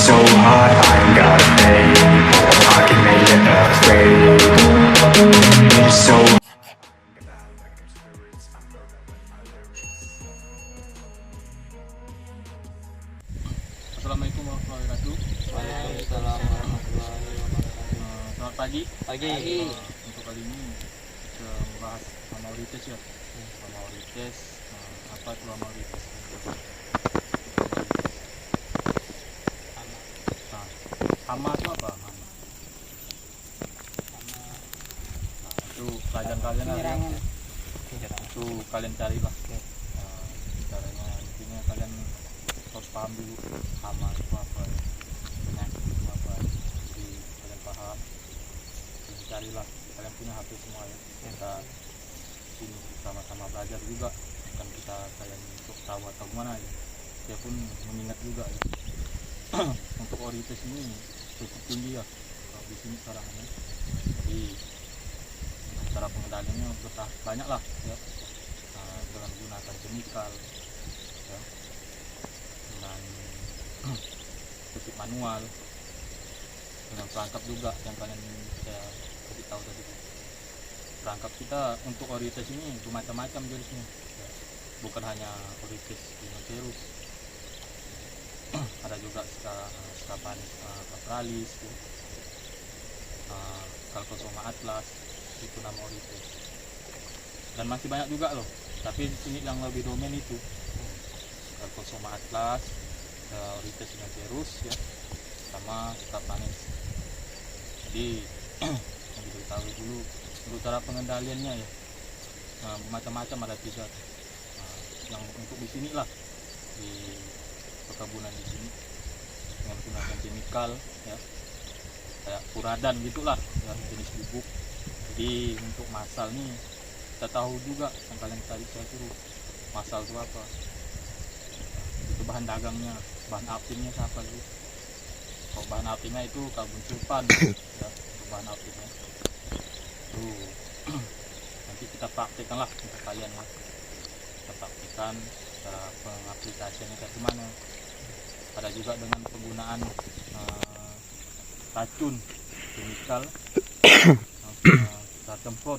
so hot, I ain't gotta pay. I can make it afraid. It's so Assalamualaikum warahmatullahi wabarakatuh. Waalaikumsalam warahmatullahi wabarakatuh. Selamat pagi. Pagi. Untuk kali ini kita membahas amauroides ya. Amauroides, apa itu amauroides? Hama itu apa? Hama. Itu pelajaran kalian lah. Itu kalian carilah. Caranya intinya kalian harus paham dulu hama itu apa, penyakit itu apa. Jadi kalian paham, kalian carilah. Kalian punya HP semua ya. Kita sini sama-sama belajar juga. Bukan kita kalian untuk tahu atau gimana ya. Saya pun mengingat juga ya. Untuk orites ini cukup tinggi ya kalau di sini sekarang ini. Jadi cara pengendaliannya banyak lah ya, dengan menggunakan chemical ya, dengan tutup manual, dengan perangkap juga yang kalian saya kasih tahu tadi. Perangkap kita untuk orites ini bermacam-macam jenisnya ya. Bukan hanya orites rhinoceros, ada juga Scapanus capralis ya. Calcosoma atlas, itu nama orites. Dan masih banyak juga loh, tapi di sini yang lebih dominan itu Calcosoma atlas, orites rhinoceros ya, sama Scapanus. Jadi yang diketahui dulu untuk cara pengendaliannya ya, macam-macam, ada 3 yang untuk di sini lah, di perkebunan di sini dengan menggunakan chemical ya, kayak furadan gitulah ya, jenis bubuk. Jadi untuk masal nih kita tahu juga yang kalian tadi saya suruh, masal itu apa, itu bahan dagangnya, bahan aktifnya siapa sih? Kalau bahan aktifnya itu karbon sulfan ya, bahan aktifnya tuh. Nanti kita praktekkan lah untuk kalian ya, kita praktekkan cara pengaplikasiannya kayak gimana. Ada juga dengan penggunaan racun chemical, kita semprot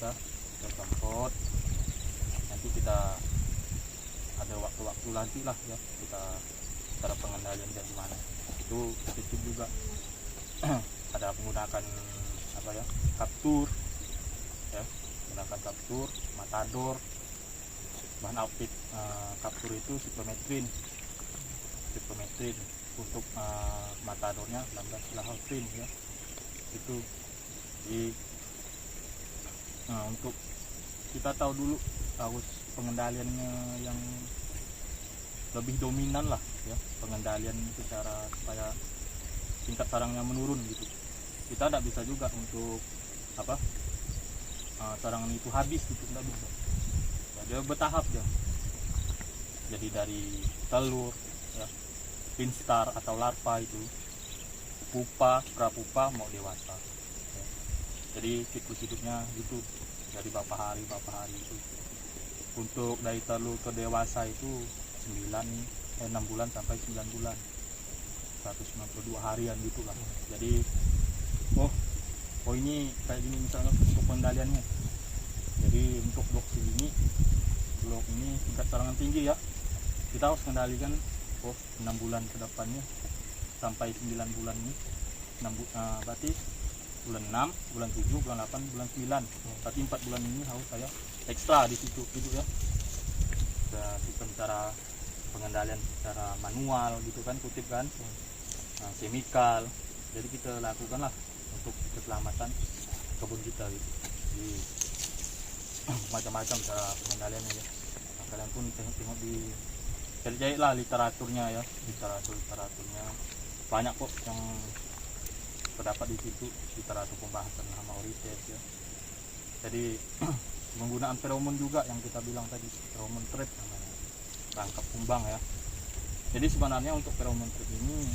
ya, kita semprot. Nanti kita ada waktu-waktu nanti lah ya, kita cara pengendalian kayak gimana itu juga. Ada menggunakan apa ya, kaptur ya, menggunakan kaptur, matador. Bahan aktif kaptur itu siprometrin untuk matadornya 16 lahaltrin ya, itu di untuk kita tahu dulu harus pengendaliannya yang lebih dominan lah ya, pengendalian secara supaya tingkat sarangnya menurun gitu. Kita tidak bisa juga untuk apa, sarangan itu habis gitu, tidak bisa. Dia bertahap ya, jadi dari telur ya, instar atau larva itu, pupa, prapupa mau dewasa ya. Jadi siklus hidupnya gitu, dari berapa hari itu. Untuk dari telur ke dewasa itu 6 bulan sampai 9 bulan, 192 harian gitulah. Jadi oh ini kayak gini misalnya untuk pengendaliannya. Jadi untuk blok ini tingkat sarangan tinggi ya, kita harus kendalikan 6 bulan ke depannya sampai 9 bulan ini. Berarti bulan 6, bulan 7, bulan 8, bulan 9, berarti 4 bulan ini harus saya ekstra di situ gitu ya. Sistem cara pengendalian secara manual gitu kan, kutip kan, chemical. Jadi kita lakukan lah untuk keselamatan kebun kita gitu. Jadi macam-macam cara pengendaliannya ya. Nah, kalian pun tengok di cari lah literaturnya ya, literaturnya banyak kok yang terdapat di situ, literatur pembahasan amauroides ya. Jadi penggunaan feromon juga yang kita bilang tadi, feromon trap namanya, tangkap kumbang ya. Jadi sebenarnya untuk feromon trap ini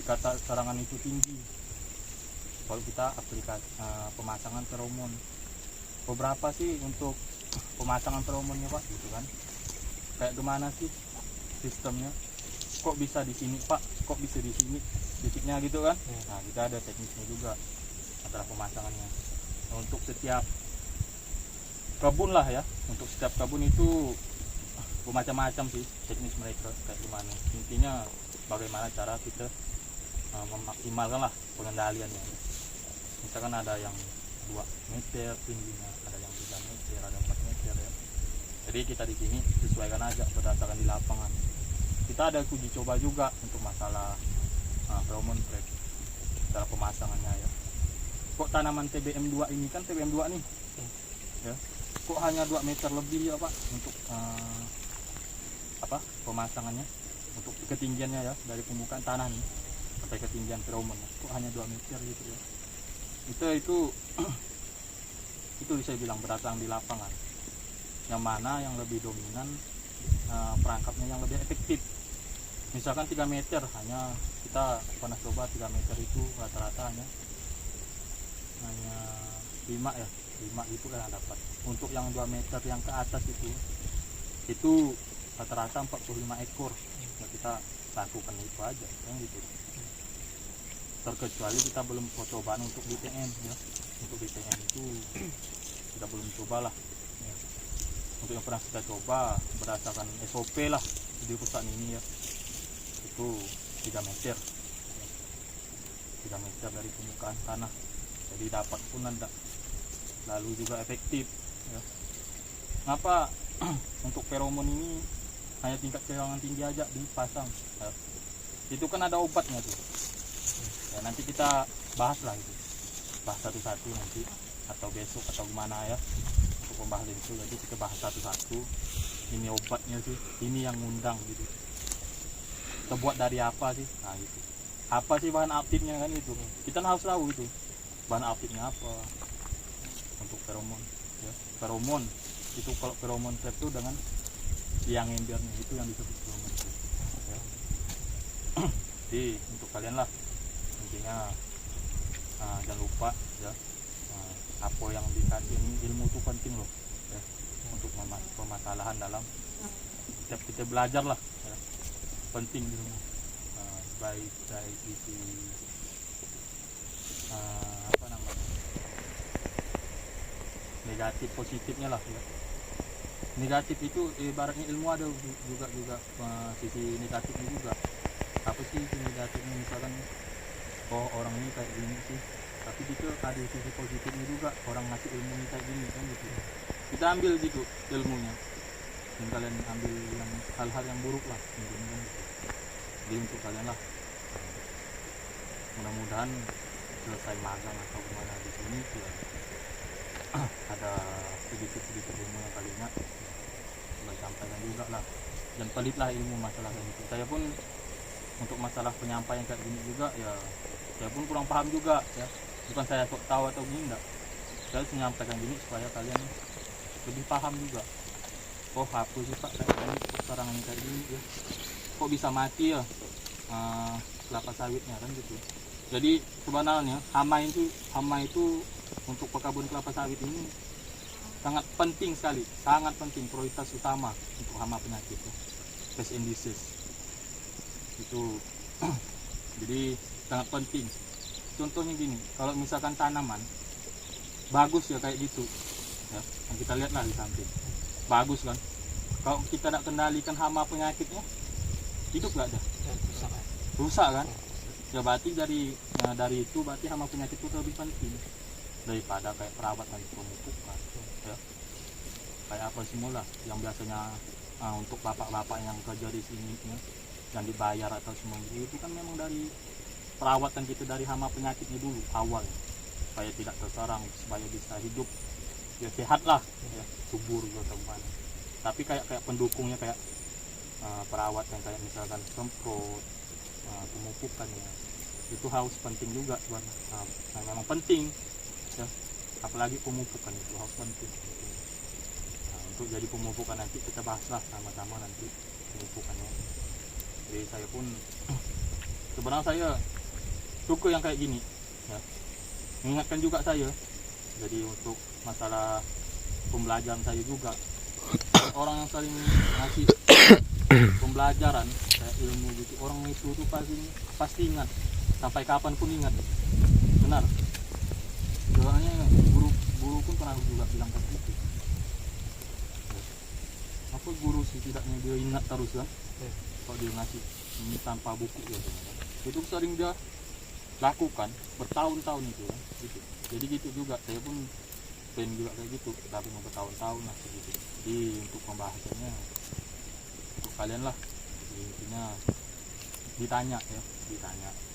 dikata sarangan itu tinggi kalau kita aplikasi pemasangan feromon. Beberapa sih untuk pemasangan feromonnya Pak gitu kan, kayak gimana sih sistemnya? kok bisa di sini Pak, kok bisa di sini titiknya gitu kan. Ya. Nah kita ada teknisnya juga antara pemasangannya. Nah, untuk setiap kebun lah ya, untuk setiap kebun itu bermacam-macam sih teknis mereka kayak gimana. Intinya bagaimana cara kita memaksimalkan lah pengendaliannya. Misalkan ada yang 2 meter tingginya, ada yang 3 meter, ada 4 meter ya. Jadi kita di sini sesuaikan aja berdasarkan di lapangan. Kita ada uji coba juga untuk masalah pheromone trap dalam pemasangannya ya. Kok tanaman TBM2 ini kan TBM2 nih ya, kok hanya 2 meter lebih ya Pak untuk pemasangannya, untuk ketinggiannya ya, dari permukaan tanah nih sampai ketinggian pheromone kok hanya 2 meter gitu ya. Itu bisa bilang berdasarkan di lapangan yang mana yang lebih dominan, perangkapnya yang lebih efektif. Misalkan 3 meter, hanya kita pernah coba 3 meter itu rata-rata hanya 5 ya, 5 itu yang dapat. Untuk yang 2 meter yang ke atas itu rata-rata 45 ekor. Nah, kita lakukan itu aja yang gitu. Terkecuali kita belum percobaan untuk BTN ya. Untuk BTN itu kita belum cobalah ya. Untuk yang pernah kita coba berdasarkan SOP lah di perusahaan ini ya, itu 3 meter 3 meter dari permukaan tanah, jadi dapat pun anda, lalu juga efektif ya. Ngapa untuk pheromone ini hanya tingkat kehilangan tinggi aja dipasang ya. Itu kan ada obatnya tuh ya, nanti kita bahas lah itu, bahas satu-satu nanti atau besok atau gimana ya untuk pembahasan itu. Jadi kita bahas satu-satu, ini obatnya sih, ini yang ngundang gitu, terbuat dari apa sih, nah gitu, apa sih bahan aktifnya kan itu, kita harus tahu itu bahan aktifnya apa untuk pheromone ya. Pheromone itu, kalau pheromone trap itu dengan yang embernya itu yang disebut pheromone trap ya. Jadi untuk kalian lah intinya, jangan lupa ya, apa yang dikasih ini, ilmu itu penting loh ya, untuk permasalahan dalam kita belajar lah ya. Penting ilmu, baik dari sisi negatif positifnya lah ya. Negatif itu ibaratnya ilmu ada juga sisi negatifnya juga. Apa sih sisi negatifnya? Misalkan orang ini kayak gini sih, tapi itu ada sisi positifnya juga, orang ngasih ilmu ini kayak gini kan gitu. Kita ambil gitu ilmunya, dan kalian ambil yang hal-hal yang buruk lah mungkin kan gitu. Jadi untuk kalian lah, mudah-mudahan selesai magang atau gimana di sini ya, ada sedikit ilmu yang kalian ingat boleh sampaikan juga lah, dan pelit lah ilmu masalah ini. Saya pun untuk masalah penyampaian kayak gini juga ya, saya pun kurang paham juga ya, bukan saya sok tahu atau gini enggak, saya menyampaikan gini supaya kalian lebih paham juga. Oh apa sih Pak kayak gini, sekarang ini kayak gini ya, kok bisa mati ya kelapa sawitnya kan gitu. Jadi sebenarnya hama itu untuk pekebun kelapa sawit ini sangat penting sekali, sangat penting, prioritas utama untuk hama penyakit ya, pest and disease itu. Jadi sangat penting. Contohnya gini, kalau misalkan tanaman bagus ya kayak gitu ya, yang kita lihat lah di samping bagus kan, kalau kita tidak kendalikan hama penyakitnya, hidup nggak ada, rusak kan ya. Berarti dari itu berarti hama penyakit itu lebih penting daripada kayak perawatan pemupukan ya. Kayak apa semula yang biasanya untuk bapak-bapak yang kerja di sini ya, yang dibayar atau semua itu kan memang dari perawatan kita dari hama penyakitnya dulu awal, supaya tidak terserang, supaya bisa hidup ya sehat lah ya, subur atau gimana. Tapi kayak pendukungnya kayak perawatan kayak misalkan semprot, pemupukan ya, itu harus penting juga sebenarnya. Nah, memang penting ya, apalagi pemupukan itu harus penting. Nah, untuk jadi pemupukan nanti kita bahaslah sama-sama nanti pemupukannya. Jadi saya pun sebenarnya saya suka yang kayak gini ya, mengingatkan juga saya. Jadi untuk masalah pembelajaran saya juga, orang yang saling ngasih pembelajaran kayak ilmu gitu. Orang itu tuh pasti ingat, sampai kapan pun ingat. Benar. Soalnya guru pun pernah juga bilang kayak gitu. Apa guru sih tidaknya dia ingat terus kan? Kalau dia ngasih ini tanpa buku ya, itu sering dia lakukan bertahun-tahun itu kan. Gitu. Jadi gitu juga, saya pun pengen juga kayak gitu, tapi mau bertahun-tahun lah gitu. Jadi untuk pembahasannya untuk kalian lah, intinya ditanya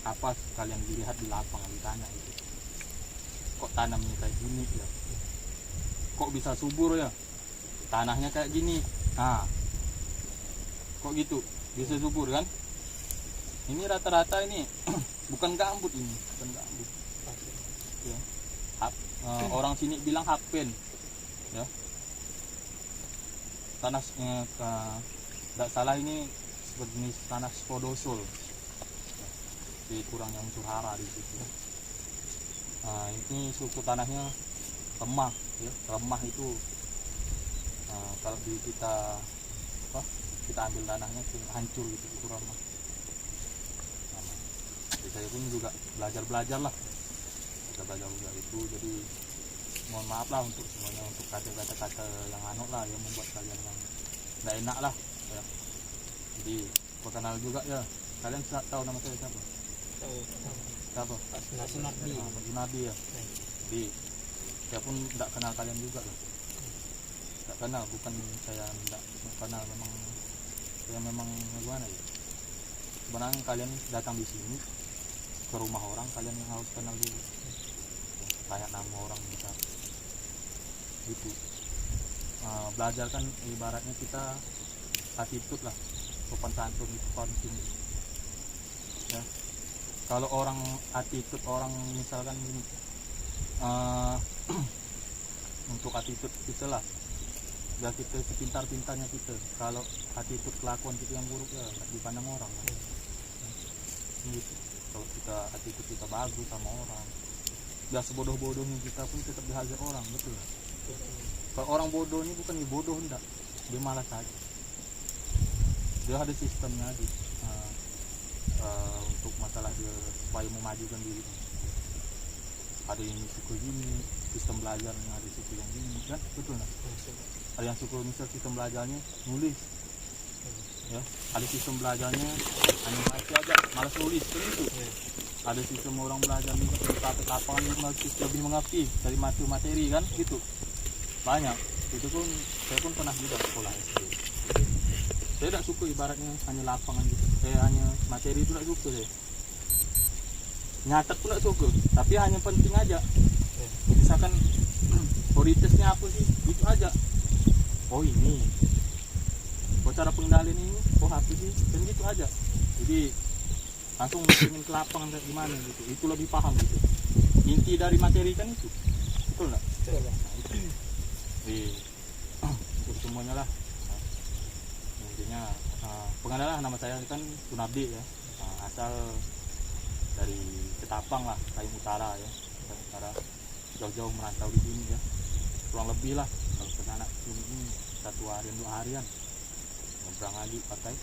apa kalian dilihat di lapangan, ditanya gitu. Kok tanamnya kayak gini ya? Kok bisa subur ya? Tanahnya kayak gini. Nah, kok gitu? Bisa subur kan? Ini rata-rata ini bukan gambut ini, bukan gambut. Ya. Orang sini bilang hapen, ya. Tanah tidak salah ini sejenis tanah spodosol. Jadi kurang yang unsur hara di situ. Nah, ini suku tanahnya lemah, ya. Lemah itu kalau kita ambil tanahnya itu hancur gitu, itu lemah. Jadi saya pun juga belajar lah, belajar juga itu. Jadi mohon maaf lah untuk semuanya, untuk kata-kata yang lah yang membuat kalian yang tidak enak lah ya. Jadi perkenal juga ya, kalian tahu nama saya siapa? Siapa? Pak Sunardi ya. Jadi saya pun tidak kenal kalian juga lah, tidak kenal, bukan saya tidak kenal, memang saya memang gimana ya, sebenarnya kalian datang di sini ke rumah orang, kalian yang harus kenal dulu, banyak nama orang kita gitu. Belajar kan ibaratnya kita attitude lah, sopan santun itu penting ya. Kalau orang attitude, orang misalkan untuk attitude kita lah, ya kita sepintar-pintarnya kita, kalau attitude kelakuan kita yang buruk ya nggak dipandang orang kan? Gitu. Kalau kita attitude kita bagus sama orang, ya sebodoh-bodohnya kita pun tetap dihargai orang, betul. Kalau orang bodoh ini bukan bodoh, enggak, dia malas aja, dia ada sistemnya aja. Untuk masalah dia supaya memajukan diri, ada yang suka gini sistem belajarnya, ada suku yang gini kan, betul nggak? Ada yang suka misal sistem belajarnya nulis ya, ada sistem belajarnya animasi aja malas nulis kan itu. Ada sistem orang belajar juga sampai kapan lebih mengerti dari materi kan gitu, banyak. Itu pun saya pun pernah juga sekolah SD. Saya tidak suka ibaratnya hanya lapangan gitu, hanya materi itu tidak suka saya. Nyatet pun tidak suka, tapi hanya penting aja. Misalkan prioritasnya apa sih, itu aja. Oh ini, oh cara pengendalian ini, oh apa sih, dan gitu aja. Jadi langsung ingin ke lapangan kayak gimana gitu, itu lebih paham gitu. Inti dari materi kan itu, betul nggak? Nah, itu. Jadi untuk semuanya lah. Intinya pengenalan, nama saya kan Sunardi ya, asal dari Ketapang lah, Kayung Utara ya, Kayung Utara, jauh-jauh merantau di sini ya, kurang lebih lah kalau ke anak sini 1 harian 2 harian nyebrang lagi pakai.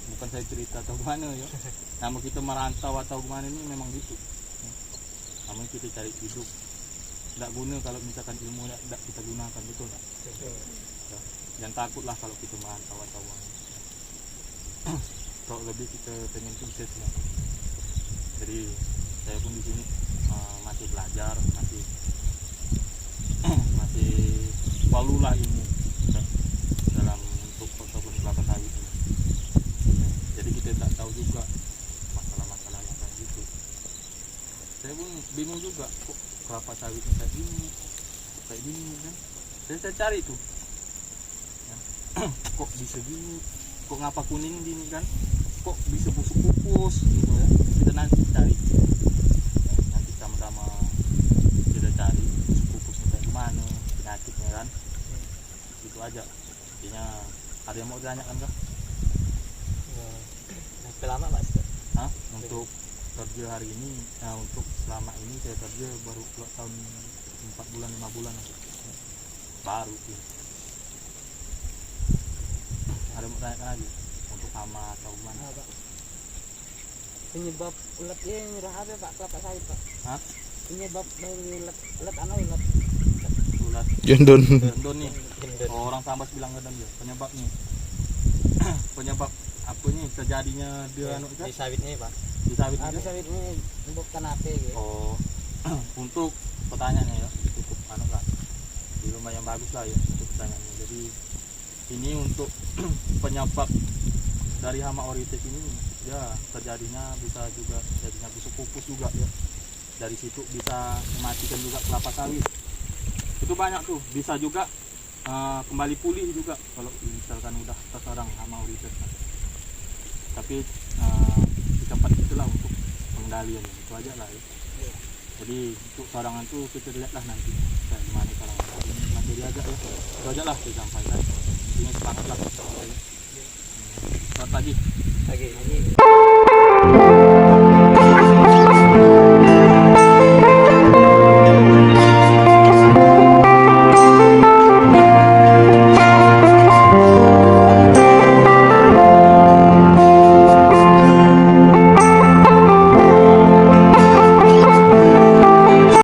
Bukan saya cerita atau gimana ya, nama kita merantau atau gimana ini memang gitu, namanya kita cari hidup. Tidak guna kalau misalkan ilmu tidak kita gunakan, betul nggak? Ya. Jangan takutlah kalau kita merantau atau kalau lebih kita pengen sukses ya. Jadi saya pun di sini masih belajar, masih walulah ilmu ya, dalam untuk kebun kelapa sawit ini. Ya, jadi kita tidak tahu juga masalah-masalah yang kayak gitu. Saya pun bingung juga, kok kelapa sawitnya kayak gini kan. Saya cari tuh ya. Kok bisa gini, kok ngapa kuning gini kan, kok bisa busuk pupus gitu ya. Kita nanti cari ya, nanti sama-sama kita cari busuk pupusnya kayak gimana, penyakitnya kan, gitu aja. Intinya ada yang mau tanya kan kah? Berapa lama Pak? Untuk kerja hari ini, untuk selama ini saya kerja baru 2 tahun 4 bulan 5 bulan baru sih. Ada mau tanya lagi untuk hama atau gimana. Pak. Penyebab ulatnya nyerah apa Pak? Kelapa sawit Pak. Hah? Penyebab dari ulat ulat. Ulat Gendon. gendon nih. Orang Sambas bilang gendon dia. Penyebabnya penyebab apa nih terjadinya dia anu Di sawitnya Pak. di sawit Ada itu. sawitnya menyebabkan apa gitu. Oh, untuk pertanyaannya ya cukup anu lah, di lumayan bagus lah ya untuk pertanyaannya. Jadi ini untuk penyebab dari hama orites ini ya terjadinya bisa juga jadinya busuk pupus juga ya. Dari situ bisa mematikan juga kelapa sawit. Itu banyak tuh. Bisa juga kembali pulih juga kalau misalkan udah terserang hama orites. Tapi di tempat itulah untuk pengendalian itu aja lah ya. Jadi untuk sarangan tuh kita lihatlah nanti kayak gimana sarangan ini nanti diajak ya. Itu aja lah saya sampaikan. Intinya semangat lah. Selamat pagi. Lagi.